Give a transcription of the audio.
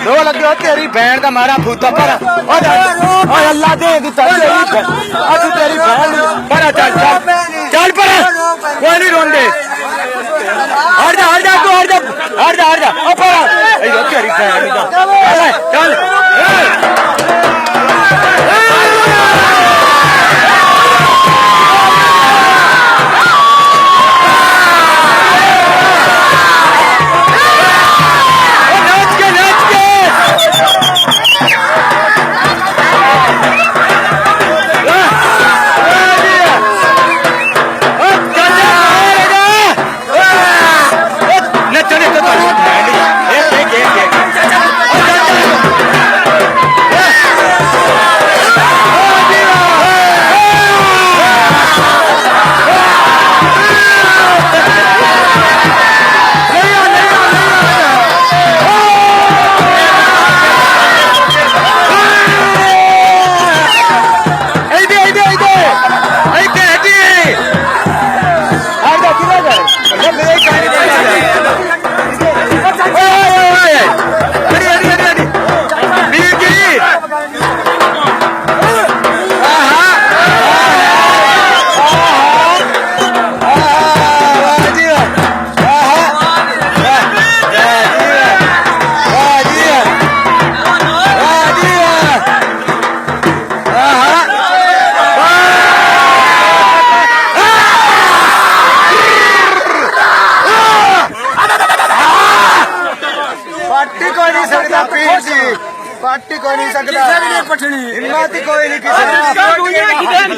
रो लगे तेरी भैन का मारा फूटा पर अल्लाह दे दी तेरी भैन पर चल चल पर कोई नहीं रोंदे हट जा तू हट जा तेरी भैन चल पार्टी कोई नहीं सकता हिम्मत कोई नहीं किसी